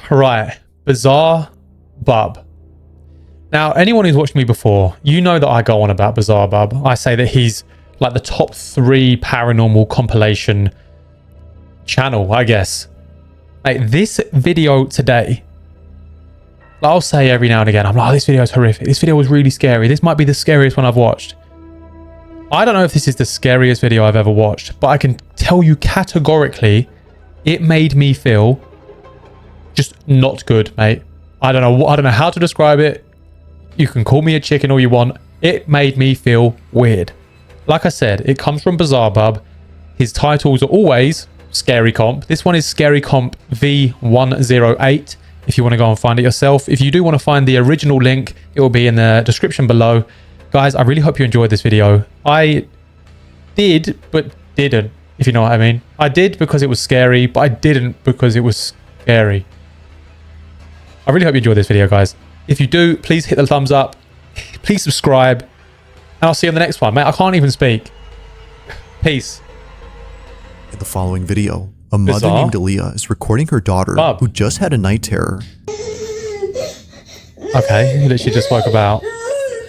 Right. Bizarre Bub. Now, anyone who's watched me before, you know that I go on about Bizarre Bub. I say that he's like the top 3 paranormal compilation channel, I guess. Like, this video today, I'll say every now and again, I'm like, oh, this video is horrific. This video was really scary. This might be the scariest one I've watched. I don't know if this is the scariest video I've ever watched, but I can tell you categorically, it made me feel just not good, mate. I don't know how to describe it. You can call me a chicken all you want. It made me feel weird. Like I said, it comes from Bizarre Bub. His titles are always Scary Comp. This one is Scary Comp V108. If you want to go and find it yourself. If you do want to find the original link, it will be in the description below. Guys, I really hope you enjoyed this video. I did, but didn't, if you know what I mean. I did because it was scary, but I didn't because it was scary. I really hope you enjoyed this video, guys. If you do, please hit the thumbs up. Please subscribe. And I'll see you in the next one, mate. I can't even speak. Peace. In the following video, a mother named Aaliyah is recording her daughter who just had a night terror. Okay, he literally just spoke about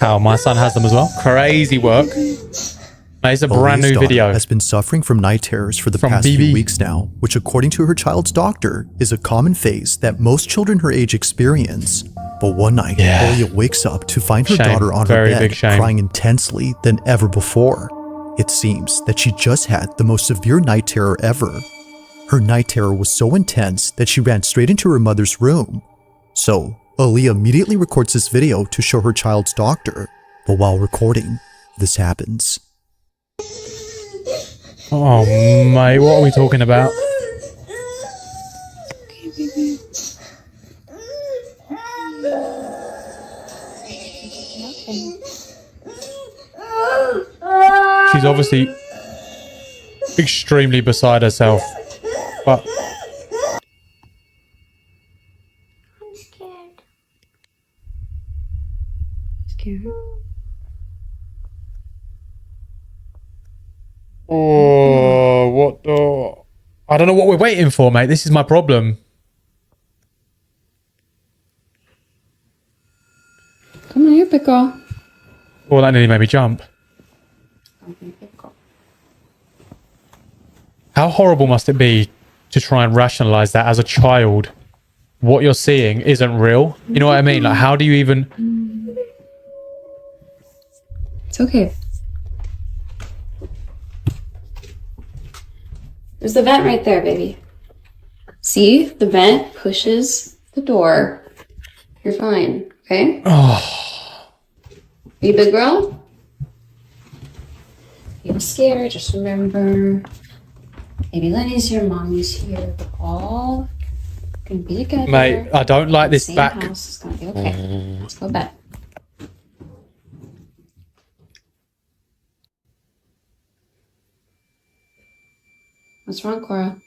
how my son has them as well. Crazy work. Mate, it's a brand new video. Has been suffering from night terrors for the past few weeks now, which according to her child's doctor, is a common phase that most children her age experience. But one night, Aaliyah wakes up to find her daughter on her bed crying intensely than ever before. It seems that she just had the most severe night terror ever. Her night terror was so intense that she ran straight into her mother's room. So, Aaliyah immediately records this video to show her child's doctor. But while recording, this happens. Oh, mate, what are we talking about? Okay, baby. She's obviously extremely beside herself, but I'm scared. Scared? oh, what the? I don't know what we're waiting for, mate. This is my problem. Come on here, big girl. Oh, that nearly made me jump. How horrible must it be to try and rationalize that as a child? What you're seeing isn't real. You know what I mean? Like, how do you even... It's okay. There's the vent right there, baby. See? The vent pushes the door. You're fine, okay? Oh. Are you big girl? You're scared, just remember. Baby Lenny's here, mommy's here. We're all gonna be together. Mate, I don't like this back. House. It's gonna be okay. Let's go to bed. What's wrong, Cora?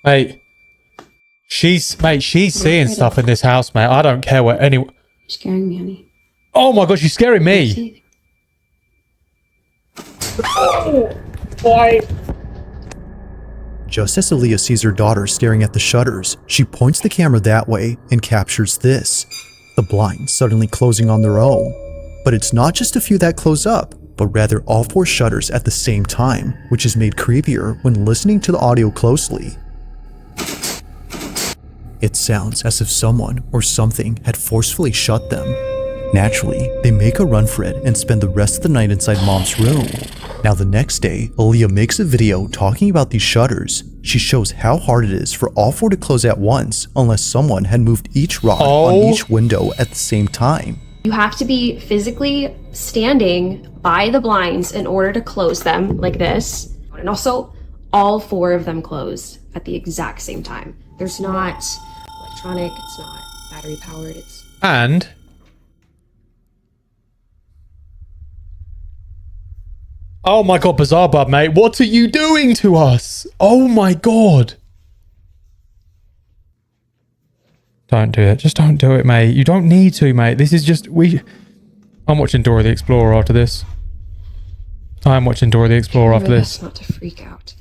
Mate, she's seeing stuff in this house, mate. I don't care what anyone... You're scaring me, honey. Oh my gosh, she's scaring me. Why? Just as Aaliyah sees her daughter staring at the shutters, she points the camera that way and captures this. The blinds suddenly closing on their own. But it's not just a few that close up, but rather all 4 shutters at the same time, which is made creepier when listening to the audio closely. It sounds as if someone or something had forcefully shut them. Naturally, they make a run for it and spend the rest of the night inside mom's room. Now the next day, Aaliyah makes a video talking about these shutters. She shows how hard it is for all 4 to close at once unless someone had moved each rod on each window at the same time. You have to be physically standing by the blinds in order to close them like this. And also, all 4 of them close at the exact same time. There's not electronic, it's not battery powered, it's... And... oh my god, Bizarre Bub, mate. What are you doing to us? Oh my god. Don't do it. Just don't do it, mate. You don't need to, mate. This is just... I'm watching Dora the Explorer after this. I'm watching Dora the Explorer after this. Not to freak out.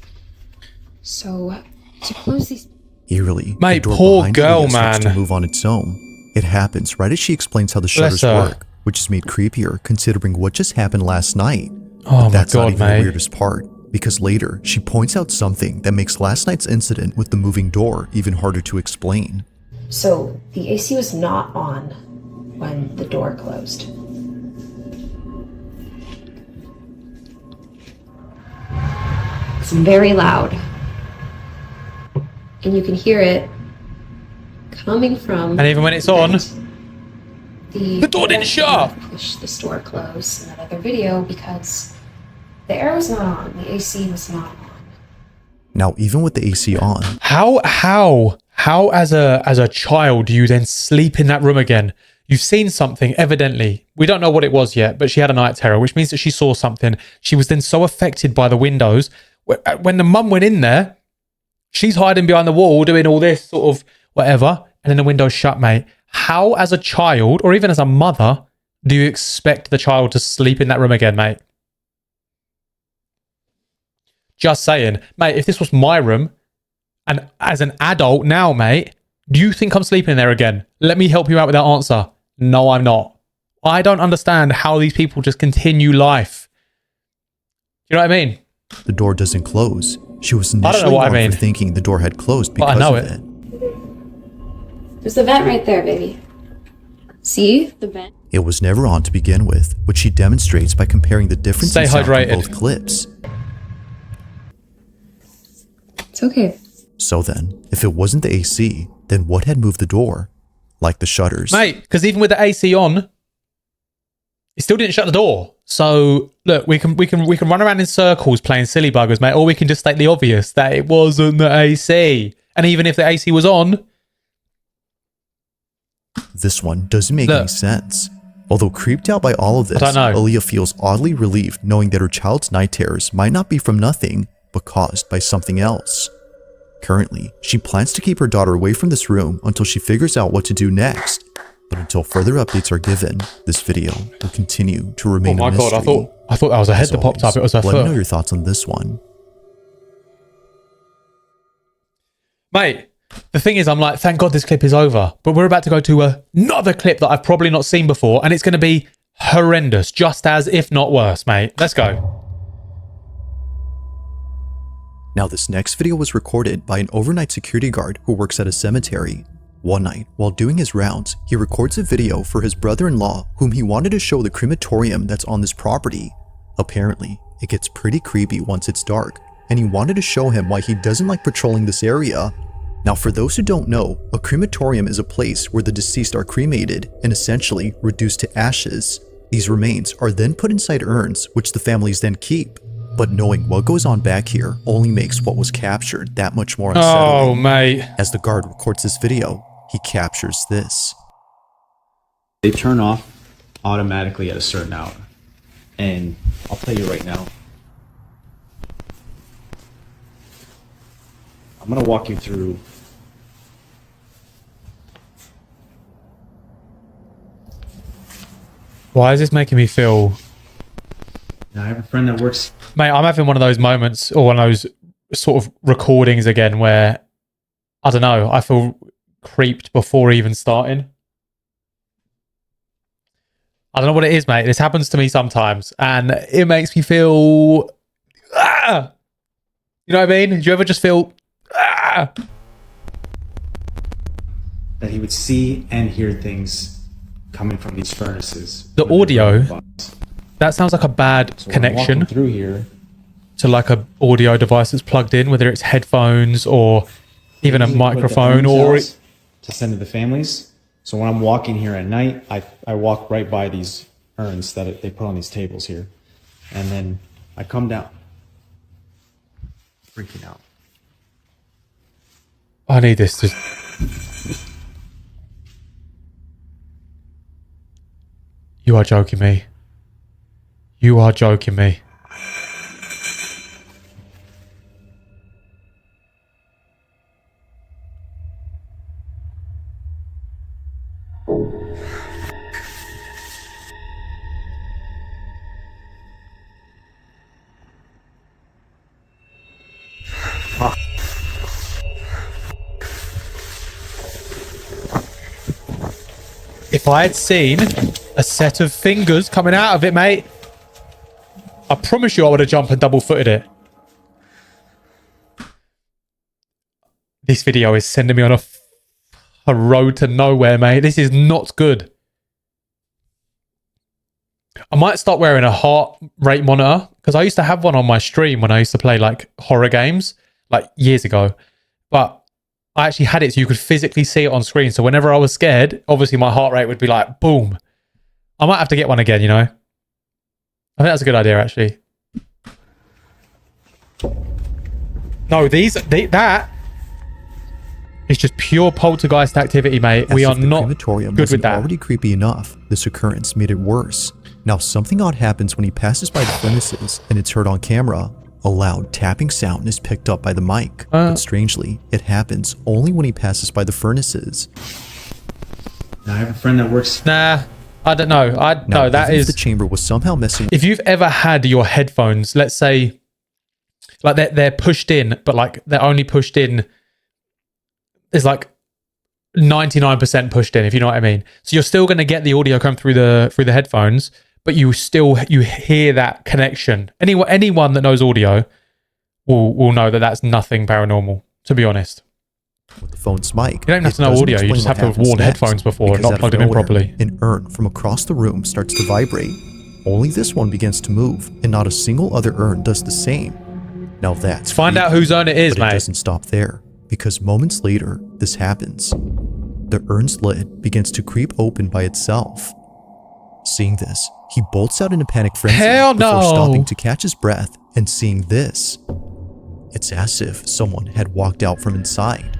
So, to close these. Eerily, Mate, the door poor behind girl, Aaliyah starts man. to move on its own. It happens right as she explains how the shutters work, which is made creepier considering what just happened last night. Oh But my that's not God, even mate. the weirdest part, because later she points out something that makes last night's incident with the moving door even harder to explain. So the AC was not on when the door closed. It's very loud. And you can hear it coming from... And even when it's on, the door didn't shut! Push this door closed in that other video because the air was not on. The AC was not on. Now, even with the AC on, how as a child do you then sleep in that room again? You've seen something, evidently. We don't know what it was yet, but she had a night terror, which means that she saw something. She was then so affected by the windows. When the mum went in there, she's hiding behind the wall doing all this sort of whatever, and then the window's shut, mate. How, as a child, or even as a mother, do you expect the child to sleep in that room again, mate? Just saying. Mate, if this was my room, and as an adult now, mate, do you think I'm sleeping in there again? Let me help you out with that answer. No, I'm not. I don't understand how these people just continue life. You know what I mean? the door doesn't close. She was I don't know initially what I wrong mean. for thinking the door had closed But I because know of it. it. There's the vent right there, baby. See? The vent? It was never on to begin with, which she demonstrates by comparing the difference Stay in sound hydrated. from both clips. It's okay. So then, if it wasn't the AC, then what had moved the door? Like the shutters. Mate, because even with the AC on, it still didn't shut the door. So look, we can run around in circles playing silly buggers, mate, or we can just state the obvious that it wasn't the AC. And even if the AC was on, This one doesn't make Look. any sense. Although creeped out by all of this, don't know. Aaliyah feels oddly relieved knowing that her child's night terrors might not be from nothing, but caused by something else. Currently, she plans to keep her daughter away from this room until she figures out what to do next. But until further updates are given, this video will continue to remain oh my a mystery. god, I thought that was a head As that popped up. always, It was her let me know foot. your thoughts on this one. Mate, the thing is, I'm like, thank God this clip is over. But we're about to go to another clip that I've probably not seen before, and it's going to be horrendous, just as, if not worse, mate. Let's go. Now, this next video was recorded by an overnight security guard who works at a cemetery. One night, while doing his rounds, he records a video for his brother-in-law whom he wanted to show the crematorium that's on this property. Apparently, it gets pretty creepy once it's dark, and he wanted to show him why he doesn't like patrolling this area. Now, for those who don't know, a crematorium is a place where the deceased are cremated and essentially reduced to ashes. These remains are then put inside urns, which the families then keep. But knowing what goes on back here only makes what was captured that much more unsettling. Oh, mate. As the guard records this video, he captures this. They turn off automatically at a certain hour. And I'll tell you right now, I'm going to walk you through Why is this making me feel... Now, I have a friend that works. Mate, I'm having one of those moments, or one of those sort of recordings again where, I don't know, I feel creeped before even starting. I don't know what it is, mate. This happens to me sometimes, and it makes me feel... Ah! You know what I mean? Do you ever just feel... Ah! That he would see and hear things coming from these furnaces. The audio, that sounds like a bad So when I'm walking connection through here, to like a audio device that's plugged in, whether it's headphones or even a usually put the microphone urns or... out to send to the families. So when I'm walking here at night, I walk right by these urns that they put on these tables here. And then I come down. Freaking out. I need this to... You are joking me. You are joking me. if I had seen a set of fingers coming out of it, mate, I promise you I would have jumped and double-footed it. This video is sending me on a road to nowhere, mate. This is not good. I might start wearing a heart rate monitor because I used to have one on my stream when I used to play like horror games like years ago. But I actually had it so you could physically see it on screen. So whenever I was scared, obviously my heart rate would be like boom. I might have to get one again, you know. I think that's a good idea, actually. No, that is just pure poltergeist activity, mate. We are not good with that. Already creepy enough, this occurrence made it worse. Now, something odd happens when he passes by the furnaces, and it's heard on camera. A loud tapping sound is picked up by the mic, but strangely, it happens only when he passes by the furnaces. Now, I have a friend that works... Nah, I don't know. No, that is... the chamber was somehow messing... If you've ever had your headphones, let's say, like they're pushed in, but like they're only pushed in... It's like 99% pushed in, if you know what I mean. So you're still going to get the audio come through the headphones, but you hear that connection. Anyone that knows audio will know that that's nothing paranormal, to be honest. With the phone's mic, you don't have to know audio, you just have to have worn headphones before and not plugged them in properly. An urn from across the room starts to vibrate. Only this one begins to move, and not a single other urn does the same. Now that's find out whose urn it is, mate. It doesn't stop there, because moments later, this happens. The urn's lid begins to creep open by itself. Seeing this, he bolts out in a panic frenzy before stopping to catch his breath and seeing this. It's as if someone had walked out from inside.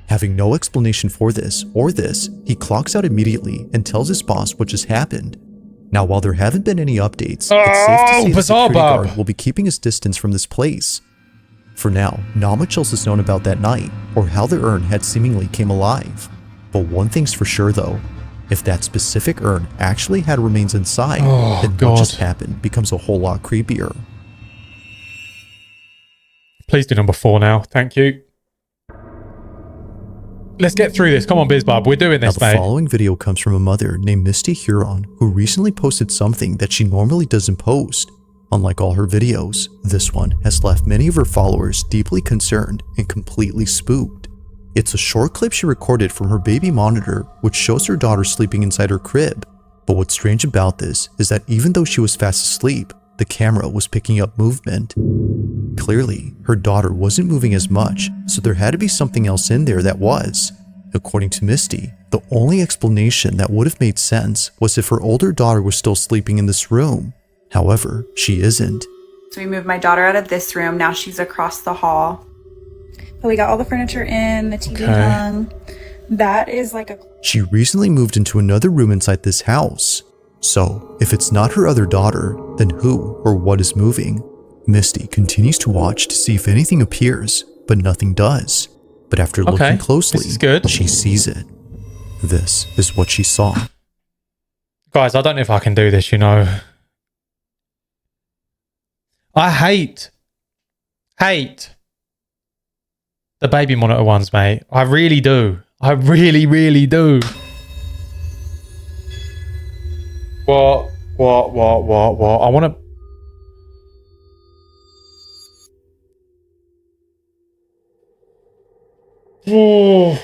Having no explanation for this or this, he clocks out immediately and tells his boss what just happened. Now, while there haven't been any updates, it's safe to say the security guard will be keeping his distance from this place. For now, not much else is known about that night or how the urn had seemingly came alive. But one thing's for sure though, if that specific urn actually had remains inside, then what just happened becomes a whole lot creepier. Please do number 4 now, thank you. Let's get through this. Come on, BizBub, we're doing this, now, mate. The following video comes from a mother named Misty Huron, who recently posted something that she normally doesn't post. Unlike all her videos, this one has left many of her followers deeply concerned and completely spooked. It's a short clip she recorded from her baby monitor, which shows her daughter sleeping inside her crib. But what's strange about this is that even though she was fast asleep, the camera was picking up movement. Clearly, her daughter wasn't moving as much, so there had to be something else in there that was. According to Misty, the only explanation that would have made sense was if her older daughter was still sleeping in this room. However, she isn't. So we moved my daughter out of this room. Now she's across the hall. But we got all the furniture in, the TV hung. That is like a... She recently moved into another room inside this house. So, if it's not her other daughter, then who or what is moving? Misty continues to watch to see if anything appears, but nothing does. But after looking closely, she sees it. This is what she saw. Guys, I don't know if I can do this, you know. I hate the baby monitor ones, mate. I really do. I really, really do. What? I want to... Oh.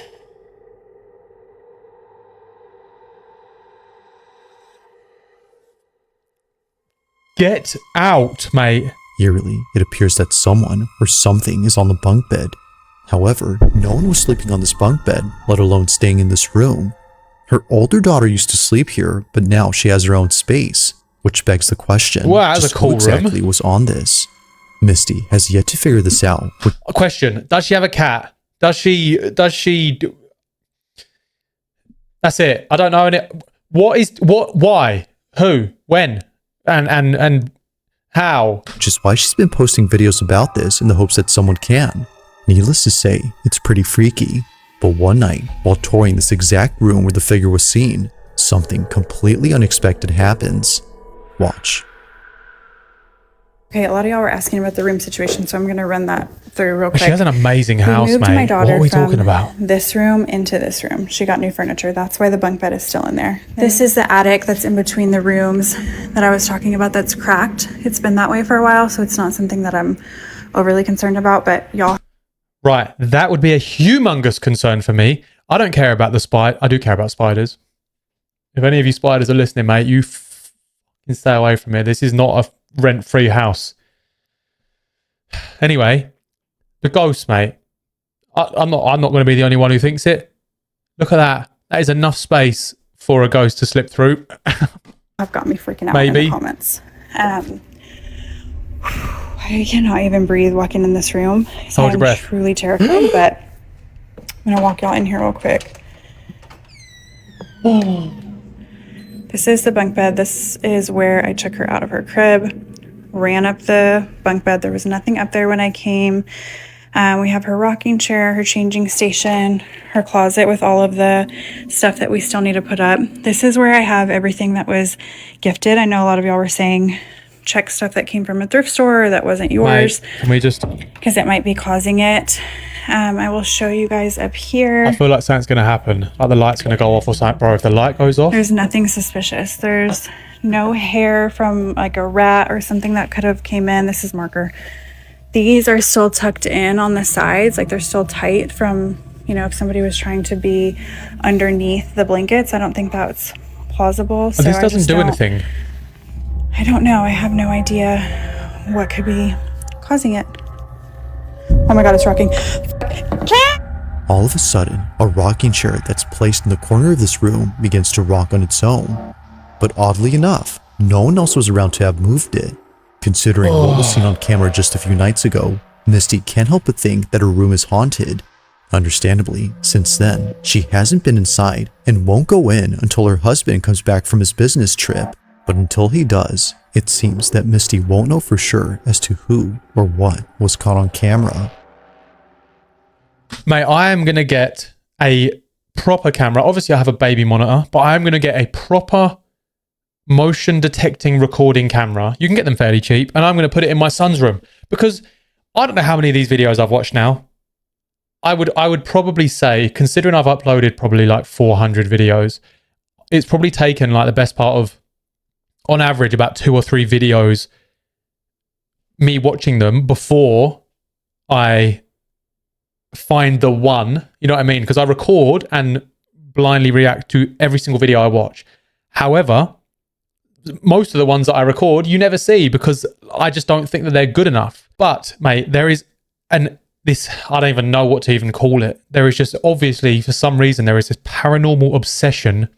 Get out, mate. Eerily, it appears that someone or something is on the bunk bed. However, no one was sleeping on this bunk bed, let alone staying in this room. Her older daughter used to sleep here, but now she has her own space, which begs the question, wow, that's a cool who exactly was on this? Misty has yet to figure this out. A question, does she have a cat? Does she do... That's it. I don't know. Why? Who? When? And how? Which is why she's been posting videos about this in the hopes that someone can. Needless to say, it's pretty freaky. But one night, while touring this exact room where the figure was seen, something completely unexpected happens. Watch. Okay, a lot of y'all were asking about the room situation, so I'm going to run that through real quick. She has an amazing house, we moved mate. my daughter What are we from talking about? this room into this room. She got new furniture. That's why the bunk bed is still in there. This is the attic that's in between the rooms that I was talking about that's cracked. It's been that way for a while, so it's not something that I'm overly concerned about, but y'all... Right, that would be a humongous concern for me. I don't care about the spider. I do care about spiders. If any of you spiders are listening, mate, you can stay away from it. This is not a rent-free house. Anyway, the ghost, mate. I'm not going to be the only one who thinks it. Look at that. That is enough space for a ghost to slip through. I've got me freaking out Maybe. in the comments. I cannot even breathe walking in this room. Hold your breath. I'm truly terrified, but I'm going to walk y'all in here real quick. This is the bunk bed. This is where I took her out of her crib, ran up the bunk bed. There was nothing up there when I came. We have her rocking chair, her changing station, her closet with all of the stuff that we still need to put up. This is where I have everything that was gifted. I know a lot of y'all were saying check stuff that came from a thrift store or that wasn't yours. Mate, can we just... Because it might be causing it. I will show you guys up here. I feel like something's going to happen. Like the light's going to go off or something, bro. If the light goes off... There's nothing suspicious. There's no hair from like a rat or something that could have came in. This is marker. These are still tucked in on the sides. Like they're still tight from, you know, if somebody was trying to be underneath the blankets. I don't think that's plausible. So this doesn't do anything. I don't know. I have no idea what could be causing it. Oh my God, it's rocking. All of a sudden, a rocking chair that's placed in the corner of this room begins to rock on its own. But oddly enough, no one else was around to have moved it. Considering what was seen on camera just a few nights ago, Misty can't help but think that her room is haunted. Understandably, since then, she hasn't been inside and won't go in until her husband comes back from his business trip. But until he does, it seems that Misty won't know for sure as to who or what was caught on camera. Mate, I am going to get a proper camera. Obviously, I have a baby monitor, but I am going to get a proper motion detecting recording camera. You can get them fairly cheap, and I'm going to put it in my son's room because I don't know how many of these videos I've watched now. I would probably say, considering I've uploaded probably like 400 videos, it's probably taken like the best part of, on average, about 2 or 3 videos, me watching them before I find the one, you know what I mean? Because I record and blindly react to every single video I watch. However, most of the ones that I record, you never see because I just don't think that they're good enough. But, mate, there is I don't even know what to even call it. There is just, obviously, for some reason, there is this paranormal obsession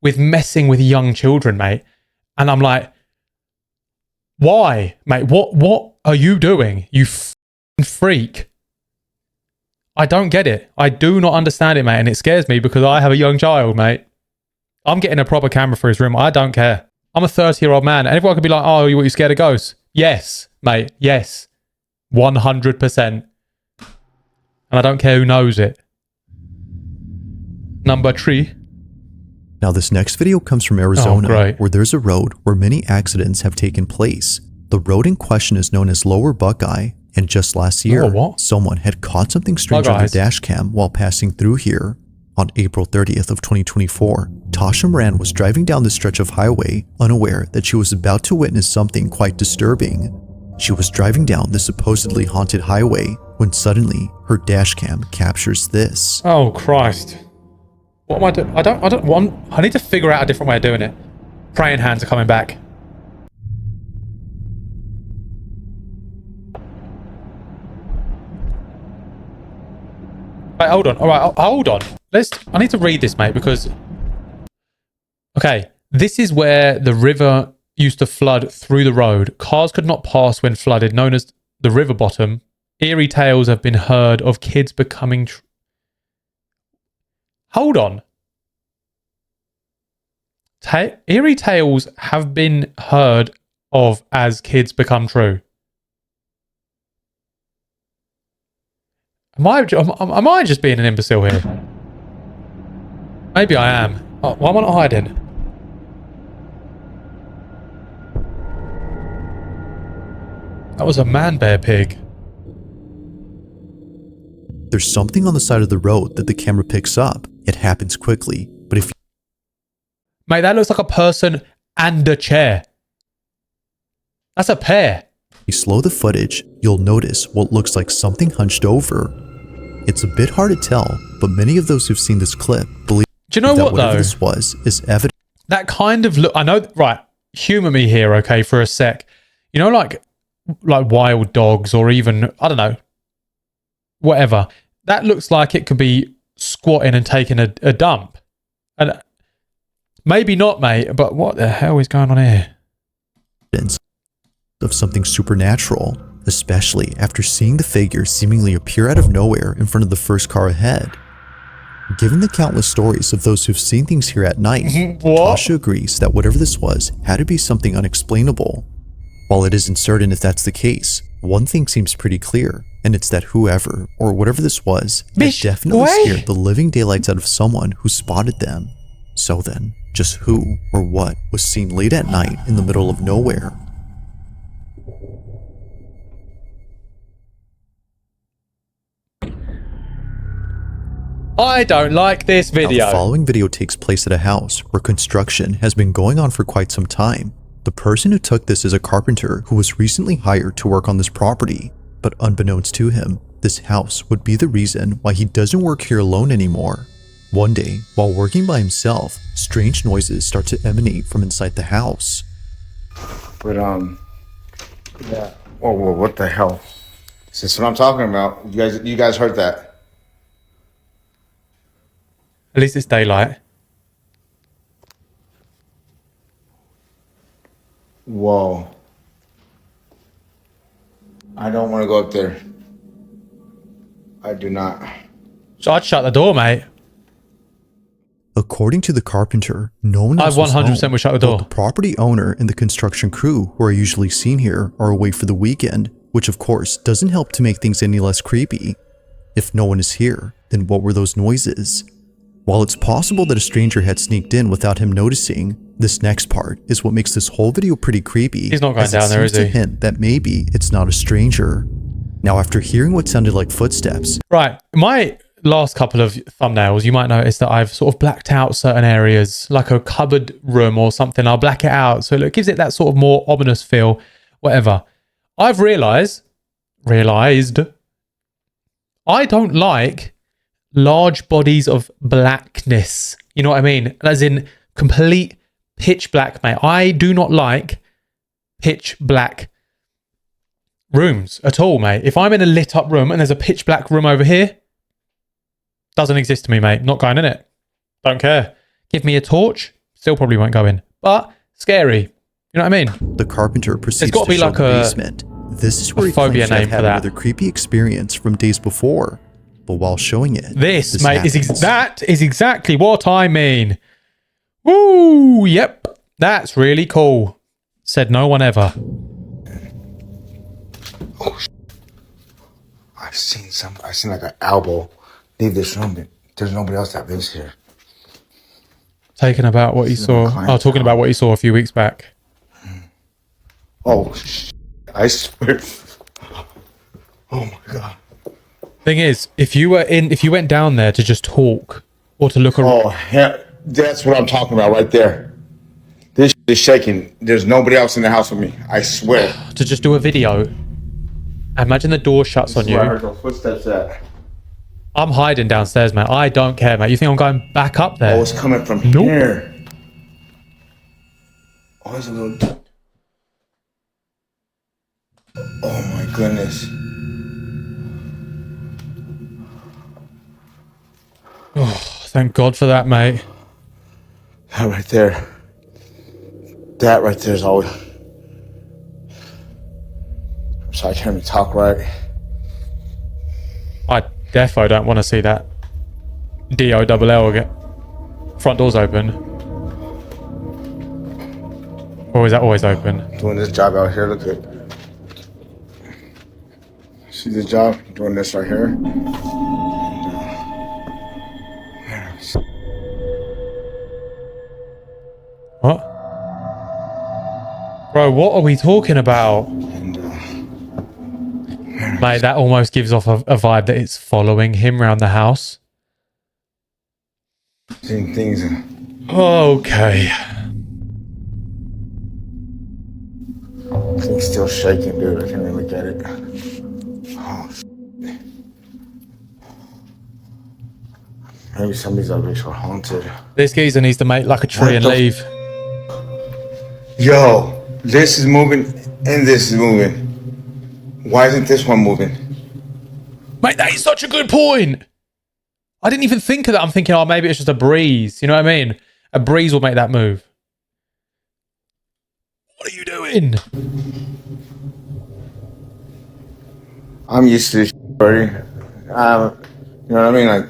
with messing with young children, mate. And I'm like, why, mate? What are you doing, you freak? I don't get it. I do not understand it, mate. And it scares me because I have a young child, mate. I'm getting a proper camera for his room. I don't care. I'm a 30-year-old man. And everyone could be like, oh, you scared of ghosts? Yes, mate. Yes. 100%. And I don't care who knows it. Number 3. Now this next video comes from Arizona, where there's a road where many accidents have taken place. The road in question is known as Lower Buckeye, and just last year, someone had caught something strange on their dash cam while passing through here. On April 30th of 2024, Tasha Moran was driving down the stretch of highway, unaware that she was about to witness something quite disturbing. She was driving down the supposedly haunted highway when suddenly her dash cam captures this. Oh Christ. What am I doing? I need to figure out a different way of doing it. Praying hands are coming back. Right, hold on. All right, hold on. I need to read this, mate, because... Okay, this is where the river used to flood through the road. Cars could not pass when flooded, known as the river bottom. Eerie tales have been heard of kids becoming... Hold on. Eerie tales have been heard of as kids become true. Am I just being an imbecile here? Maybe I am. Oh, why am I not hiding? That was a man bear pig. There's something on the side of the road that the camera picks up. It happens quickly, but if Mate, that looks like a person and a chair. That's a pair. you slow the footage, you'll notice what looks like something hunched over. It's a bit hard to tell, but many of those who've seen this clip believe Do you know that what whatever though? this was is evidence. That kind of look, I know, right, humor me here, okay, for a sec. You know, like wild dogs or even, I don't know, whatever. That looks like it could be squatting and taking a dump. And maybe not, mate, but what the hell is going on here? Of something supernatural, especially after seeing the figure seemingly appear out of nowhere in front of the first car ahead. Given the countless stories of those who've seen things here at night, Tasha agrees that whatever this was had to be something unexplainable. While it isn't certain if that's the case, one thing seems pretty clear, and it's that whoever or whatever this was had definitely scared the living daylights out of someone who spotted them. So then, just who or what was seen late at night in the middle of nowhere? I don't like this video. Now, the following video takes place at a house where construction has been going on for quite some time. The person who took this is a carpenter who was recently hired to work on this property, but unbeknownst to him, this house would be the reason why he doesn't work here alone anymore. One day, while working by himself, strange noises start to emanate from inside the house. But yeah. Oh, well, what the hell? That's what I'm talking about. You guys heard that? At least it's daylight. Whoa. I don't want to go up there. I do not. So I'd shut the door, mate. According to the carpenter, no one else I 100% would shut the door. The property owner and the construction crew who are usually seen here are away for the weekend, which of course doesn't help to make things any less creepy. If no one is here, then what were those noises? While it's possible that a stranger had sneaked in without him noticing, this next part is what makes this whole video pretty creepy. He's not going down there, is he? To hint that maybe it's not a stranger. Now, after hearing what sounded like footsteps, right, my last couple of thumbnails, you might notice that I've sort of blacked out certain areas, like a cupboard room or something. I'll black it out so it gives it that sort of more ominous feel, whatever. I've realized I don't like large bodies of blackness. You know what I mean? As in complete pitch black, mate. I do not like pitch black rooms at all, mate. If I'm in a lit up room and there's a pitch black room over here, doesn't exist to me, mate. Not going in it. Don't care. Give me a torch, still probably won't go in. But scary. You know what I mean? The carpenter proceeds got to be show like the a basement. This is where he phobia claims to have name for had that. another creepy experience from days before. But while showing it, This mate, happens. that is exactly what I mean. Woo! Yep. That's really cool. Said no one ever. Oh, I've seen like an elbow leave this room, but there's nobody else that lives here. Taking about what you saw. Oh, talking about what you saw a few weeks back. Oh, I swear. Oh my God. Thing is, if you went down there to just talk or to look around. Oh, hell, that's what I'm talking about right there. This is shaking. There's nobody else in the house with me. I swear. To just do a video. Imagine the door shuts on you. Where I heard those footsteps at. I'm hiding downstairs, mate. I don't care, mate. You think I'm going back up there? Oh, it's coming from Nope. here. Oh, there's a little. Oh my goodness. Oh, thank God for that, mate. That right there. That right there is always. I'm sorry, I can't even talk right. I defo don't want to see that DOLL again. Front door's open. Or is that always open? Doing this job out here, look at. See this job? Doing this right here. What? Bro, what are we talking about? And Mate, that almost gives off a vibe that it's following him around the house. Seeing things. Okay. Things still shaking, dude. I can't even look at it. Oh, maybe some of these objects were haunted. This geezer needs to make like a tree and leave. Yo, this is moving and this is moving. Why isn't this one moving? Mate, that is such a good point. I didn't even think of that. I'm thinking, oh, maybe it's just a breeze. You know what I mean? A breeze will make that move. What are you doing? I'm used to this, buddy. You know what I mean? Like,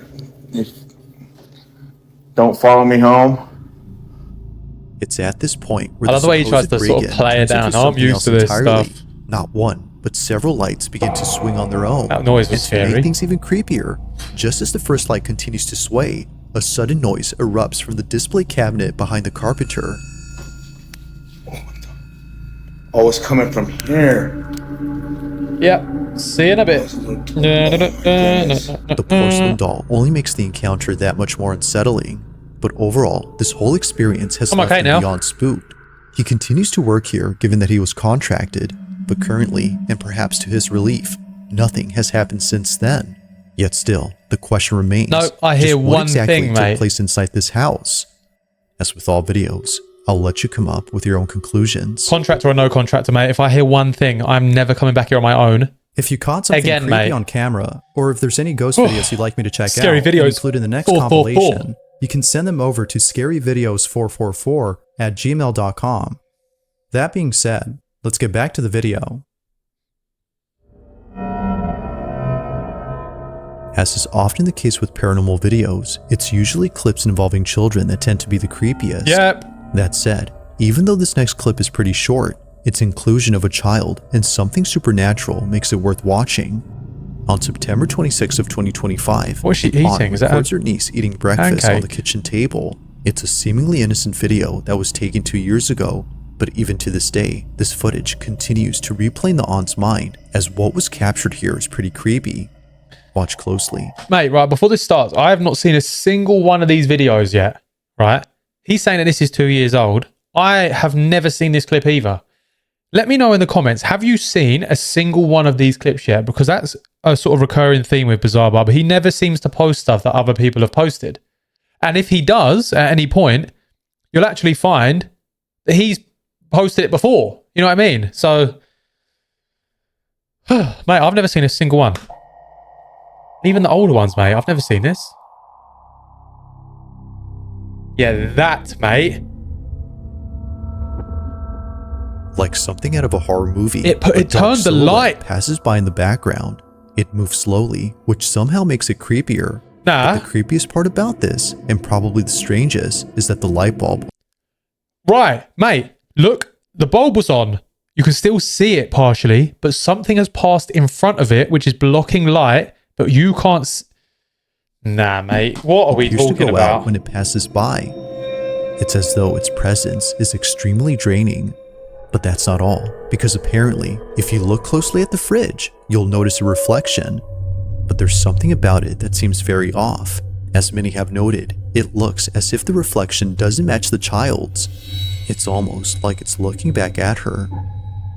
don't follow me home. It's at this point where I love the way he tries to sort of play it down. I'm used to this stuff. Not one, but several lights begin to swing on their own. That noise was and scary. To make things even creepier, just as the first light continues to sway, a sudden noise erupts from the display cabinet behind the carpenter. Oh, it's coming from here. Yep. See you in a bit. The porcelain doll only makes the encounter that much more unsettling. But overall, this whole experience has left him beyond spooked. He continues to work here given that he was contracted, but currently, and perhaps to his relief, nothing has happened since then. Yet still, the question remains, no, I hear one thing, mate. Took place inside this house? As with all videos, I'll let you come up with your own conclusions. Contractor or no contractor, mate, if I hear one thing, I'm never coming back here on my own. If you caught something creepy mate. on camera, or if there's any ghost videos you'd like me to check Scary out, videos. include in the next compilation, you can send them over to scaryvideos444@gmail.com. That being said, let's get back to the video. As is often the case with paranormal videos, it's usually clips involving children that tend to be the creepiest. Yep. That said, even though this next clip is pretty short, its inclusion of a child and something supernatural makes it worth watching. On September 26th of 2025, what is she eating? Is that her niece eating breakfast on the kitchen table. It's a seemingly innocent video that was taken 2 years ago, but even to this day, this footage continues to replay in the aunt's mind, as what was captured here is pretty creepy. Watch closely. Mate, right, before this starts, I have not seen a single one of these videos yet, right? He's saying that this is 2 years old. I have never seen this clip either. Let me know in the comments, have you seen a single one of these clips yet? Because that's a sort of recurring theme with Bizarre Barber. He never seems to post stuff that other people have posted. And if he does at any point, you'll actually find that he's posted it before. You know what I mean? So, mate, I've never seen a single one. Even the older ones, mate. I've never seen this. Yeah, that, mate. Like something out of a horror movie. It turned the light. Passes by in the background. It moves slowly, which somehow makes it creepier. Nah. But the creepiest part about this, and probably the strangest, is that the light bulb. Right, mate. Look, the bulb was on. You can still see it partially, but something has passed in front of it, which is blocking light, but you can't. Nah, mate. What are we talking about? When it passes by, it's as though its presence is extremely draining. But that's not all, because apparently, if you look closely at the fridge, you'll notice a reflection. But there's something about it that seems very off. As many have noted, it looks as if the reflection doesn't match the child's. It's almost like it's looking back at her.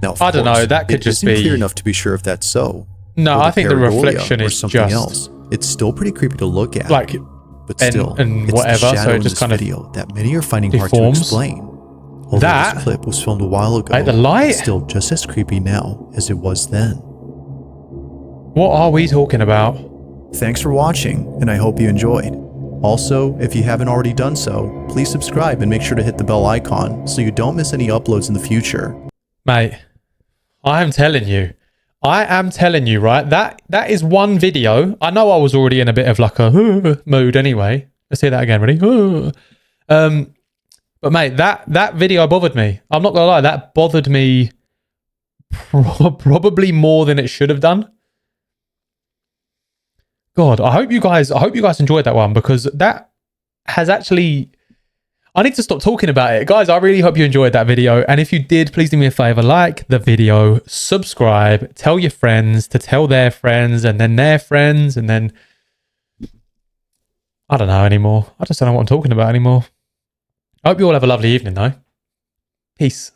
Now, I don't know, that could just be clear enough to be sure if that's so. No, I think the reflection is something else. It's still pretty creepy to look at. Like, but still, and it's whatever, the shadow so it in just this kind of video that many are finding deforms. hard to explain. Although that this clip was filmed a while ago, like the light, it's still just as creepy now as it was then. What are we talking about? Thanks for watching, and I hope you enjoyed. Also, if you haven't already done so, please subscribe and make sure to hit the bell icon so you don't miss any uploads in the future. Mate, I am telling you, right? That is one video. I know I was already in a bit of like a mood anyway. Let's say that again, ready? But mate, that video bothered me. I'm not gonna lie, that bothered me probably more than it should have done. God, I hope you guys enjoyed that one, because that has actually, I need to stop talking about it. Guys, I really hope you enjoyed that video. And if you did, please do me a favor, like the video, subscribe, tell your friends to tell their friends and then their friends. And then I don't know anymore. I just don't know what I'm talking about anymore. I hope you all have a lovely evening though. Peace.